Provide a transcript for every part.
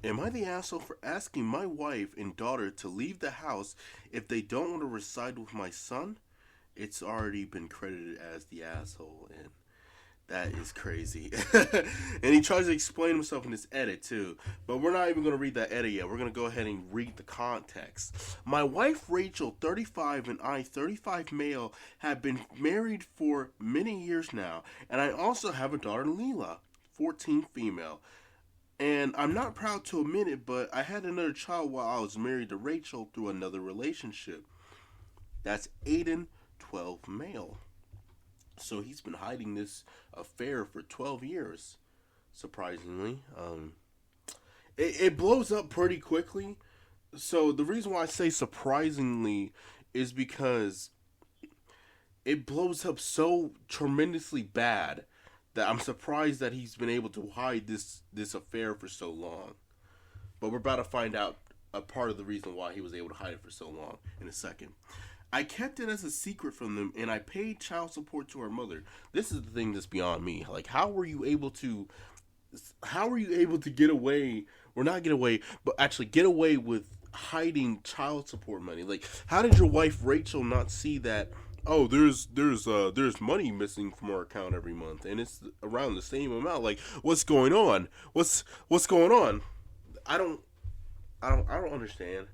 Am I the asshole for asking my wife and daughter to leave the house if they don't want to reside with my son? It's already been credited as the asshole, and that is crazy. And he tries to explain himself in this edit too. But we're not even going to read that edit yet. We're going to go ahead and read the context. My wife Rachel, 35, and I, 35 male, have been married for many years now. And I also have a daughter, Leela, 14 female. And I'm not proud to admit it, but I had another child while I was married to Rachel through another relationship. That's Aiden, 12 male. So he's been hiding this affair for 12 years, surprisingly. It blows up pretty quickly. So the reason why I say surprisingly is because it blows up so tremendously bad that I'm surprised that he's been able to hide this affair for so long. But we're about to find out a part of the reason why he was able to hide it for so long in a second. I kept it as a secret from them, and I paid child support to her mother. This is the thing that's beyond me. Like, how were you able to? How were you able to get away, or not get away, but actually get away with hiding child support money? Like, how did your wife Rachel not see that? Oh, there's money missing from our account every month, and it's around the same amount. Like, what's going on? What's going on? I don't I don't understand.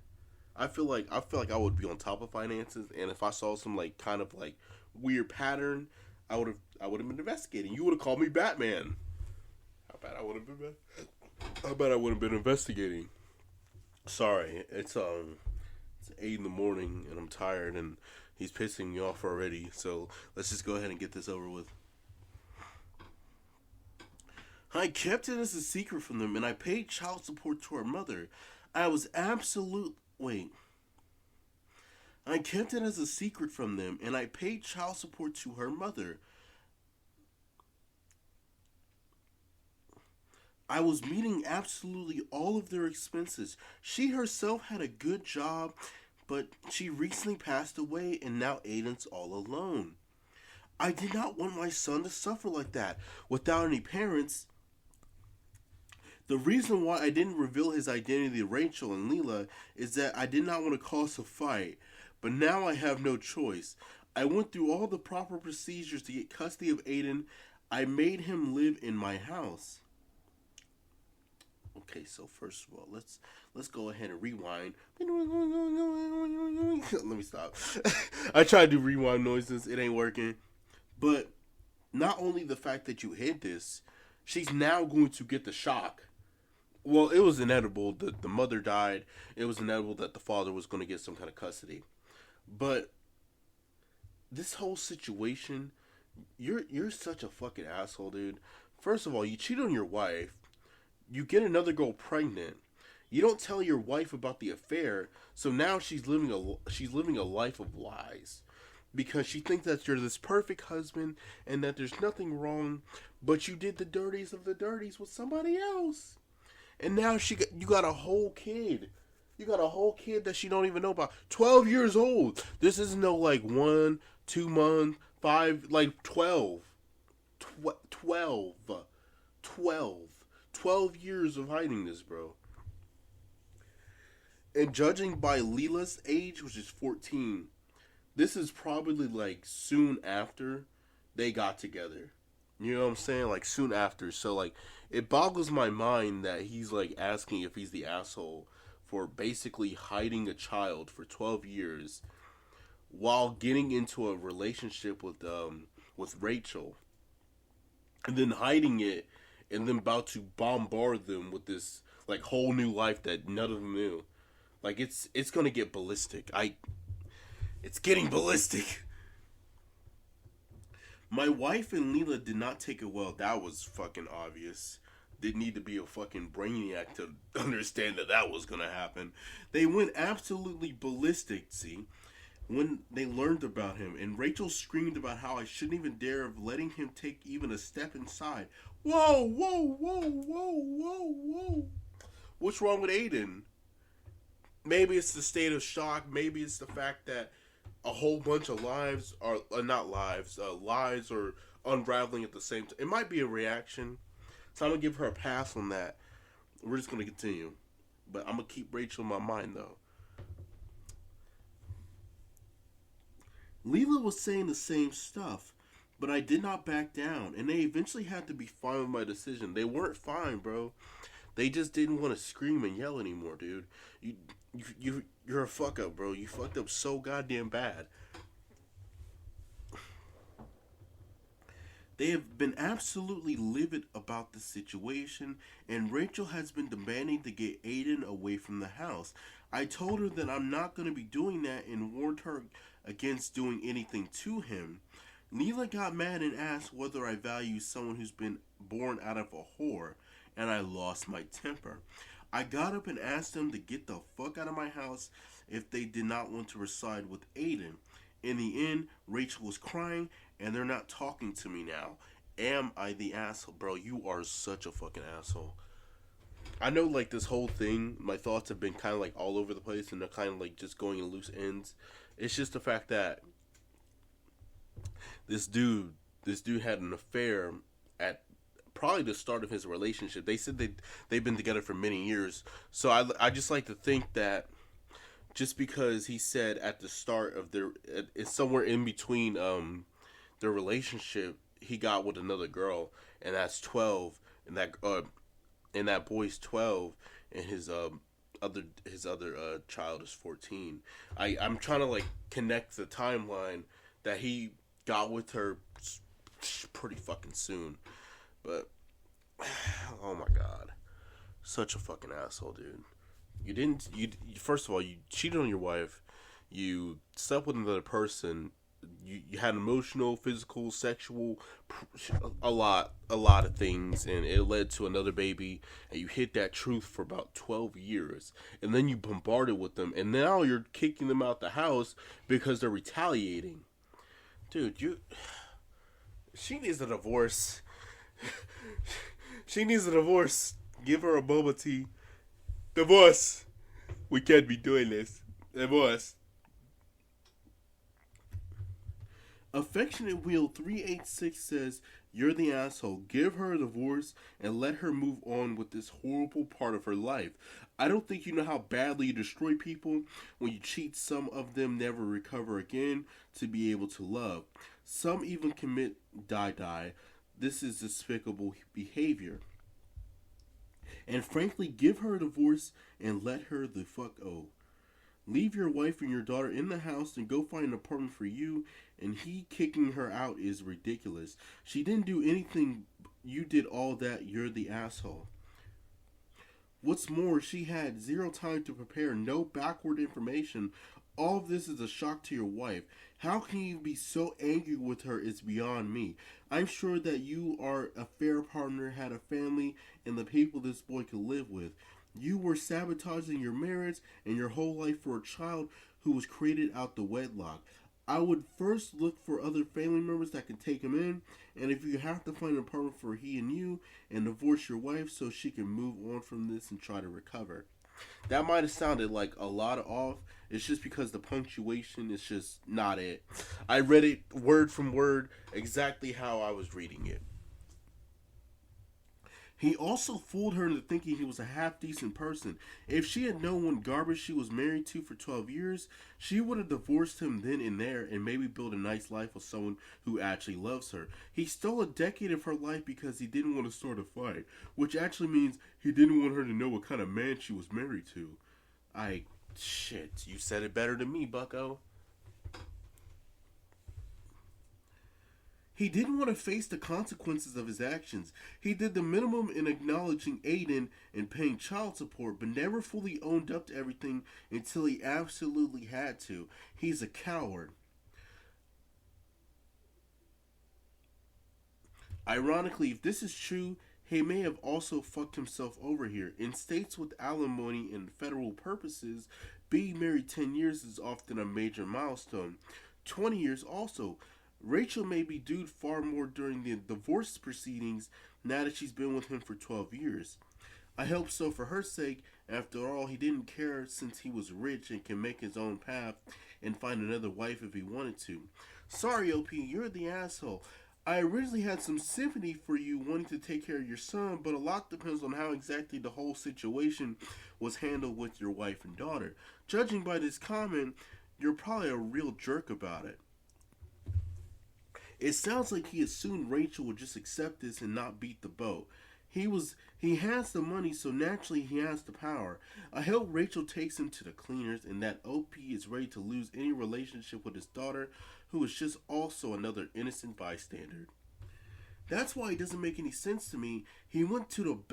I feel like I would be on top of finances, and if I saw some like kind of like weird pattern, I would have been investigating. You would have called me Batman. How bad I would have been. How bad I would have been investigating. Sorry, it's 8 in the morning and I'm tired and he's pissing me off already. So let's just go ahead and get this over with. I kept it as a secret from them, and I paid child support to her mother. I was absolute. Wait. I kept it as a secret from them, and I paid child support to her mother. I was meeting absolutely all of their expenses. She herself had a good job, but she recently passed away, and now Aiden's all alone. I did not want my son to suffer like that without any parents. The reason why I didn't reveal his identity to Rachel and Leela is that I did not want to cause a fight, but now I have no choice. I went through all the proper procedures to get custody of Aiden. I made him live in my house. Okay, so first of all, let's go ahead and rewind. Let me stop. I tried to do rewind noises, it ain't working. But not only the fact that you hid this, she's now going to get the shock. Well, it was inevitable that the mother died. It was inevitable that the father was going to get some kind of custody. But this whole situation, you're such a fucking asshole, dude. First of all, you cheat on your wife. You get another girl pregnant. You don't tell your wife about the affair, so now she's living a life of lies because she thinks that you're this perfect husband and that there's nothing wrong, but you did the dirties of the dirties with somebody else. And now you got a whole kid. You got a whole kid that she don't even know about. 12 years old. This isn't no like 1, 2 month, 5, like 12. 12. 12. 12 years of hiding this, bro. And judging by Leela's age, which is 14, this is probably like soon after they got together. You know what I'm saying? Like soon after. So like it boggles my mind that he's like asking if he's the asshole for basically hiding a child for 12 years while getting into a relationship with Rachel and then hiding it and then about to bombard them with this like whole new life that none of them knew. Like it's going to get ballistic. It's getting ballistic. My wife and Leela did not take it well. That was fucking obvious. Didn't need to be a fucking brainiac to understand that that was gonna happen. They went absolutely ballistic, see, when they learned about him. And Rachel screamed about how I shouldn't even dare of letting him take even a step inside. Whoa, whoa, whoa, whoa, whoa, whoa. What's wrong with Aiden? Maybe it's the state of shock. Maybe it's the fact that a whole bunch of lives are not lives, lies are unraveling at the same time. It might be a reaction, so I'm gonna give her a pass on that. We're just gonna continue, but I'm gonna keep Rachel in my mind though. Leela was saying the same stuff, but I did not back down, and they eventually had to be fine with my decision. They weren't fine, bro. They just didn't want to scream and yell anymore, dude. You're a fuck up, bro. You fucked up so goddamn bad. They have been absolutely livid about the situation, and Rachel has been demanding to get Aiden away from the house. I told her that I'm not going to be doing that and warned her against doing anything to him. Neela got mad and asked whether I value someone who's been born out of a whore, and I lost my temper. I got up and asked them to get the fuck out of my house if they did not want to reside with Aiden. In the end, Rachel was crying, and they're not talking to me now. Am I the asshole? Bro, you are such a fucking asshole. I know, like, this whole thing, my thoughts have been kind of, like, all over the place, and they're kind of, like, just going in loose ends. It's just the fact that this dude, had an affair at probably the start of his relationship. They said they've been together for many years. So I just like to think that just because he said at the start of it's somewhere in between their relationship, he got with another girl, and that's 12, and that boy's 12, and his other child is 14. I'm trying to like connect the timeline that he got with her pretty fucking soon, but oh my god, such a fucking asshole, dude. You first of all, you cheated on your wife, you slept with another person, you had emotional, physical, sexual, a lot of things, and it led to another baby, and you hid that truth for about 12 years, and then you bombarded with them, and now you're kicking them out the house because they're retaliating. Dude, she needs a divorce. She needs a divorce. Give her a boba tea. Divorce. We can't be doing this. Divorce. Affectionate Wheel 386 says, "You're the asshole. Give her a divorce and let her move on with this horrible part of her life. I don't think you know how badly you destroy people when you cheat. Some of them never recover again to be able to love. Some even commit die. This is despicable behavior. And frankly, give her a divorce and let her the fuck go. Leave your wife and your daughter in the house and go find an apartment for you, and he kicking her out is ridiculous. She didn't do anything. You did all that. You're the asshole. What's more, she had zero time to prepare, no backward information. All of this is a shock to your wife. How can you be so angry with her is beyond me. I'm sure that you are a fair partner, had a family, and the people this boy could live with. You were sabotaging your marriage and your whole life for a child who was created out the wedlock. I would first look for other family members that can take him in, and if you have to find an apartment for he and you, and divorce your wife so she can move on from this and try to recover." That might have sounded like a lot off. It's just because the punctuation is just not it. I read it word from word exactly how I was reading it. He also fooled her into thinking he was a half-decent person. If she had known what garbage she was married to for 12 years, she would have divorced him then and there and maybe built a nice life with someone who actually loves her. He stole a decade of her life because he didn't want to start a fight, which actually means he didn't want her to know what kind of man she was married to. Shit, you said it better than me, bucko. He didn't want to face the consequences of his actions. He did the minimum in acknowledging Aiden and paying child support, but never fully owned up to everything until he absolutely had to. He's a coward. Ironically, if this is true, he may have also fucked himself over here. In states with alimony and federal purposes, being married 10 years is often a major milestone. 20 years also. Rachel may be due far more during the divorce proceedings now that she's been with him for 12 years. I hope so for her sake. After all, he didn't care since he was rich and can make his own path and find another wife if he wanted to. Sorry, OP, you're the asshole. I originally had some sympathy for you wanting to take care of your son, but a lot depends on how exactly the whole situation was handled with your wife and daughter. Judging by this comment, you're probably a real jerk about it. It sounds like he assumed Rachel would just accept this and not beat the boat. He has the money, so naturally he has the power. I hope Rachel takes him to the cleaners and that OP is ready to lose any relationship with his daughter, who is just also another innocent bystander. That's why it doesn't make any sense to me. He went to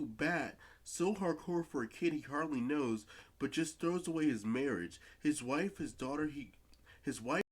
bat so hardcore for a kid he hardly knows, but just throws away his marriage, his wife, his daughter. His wife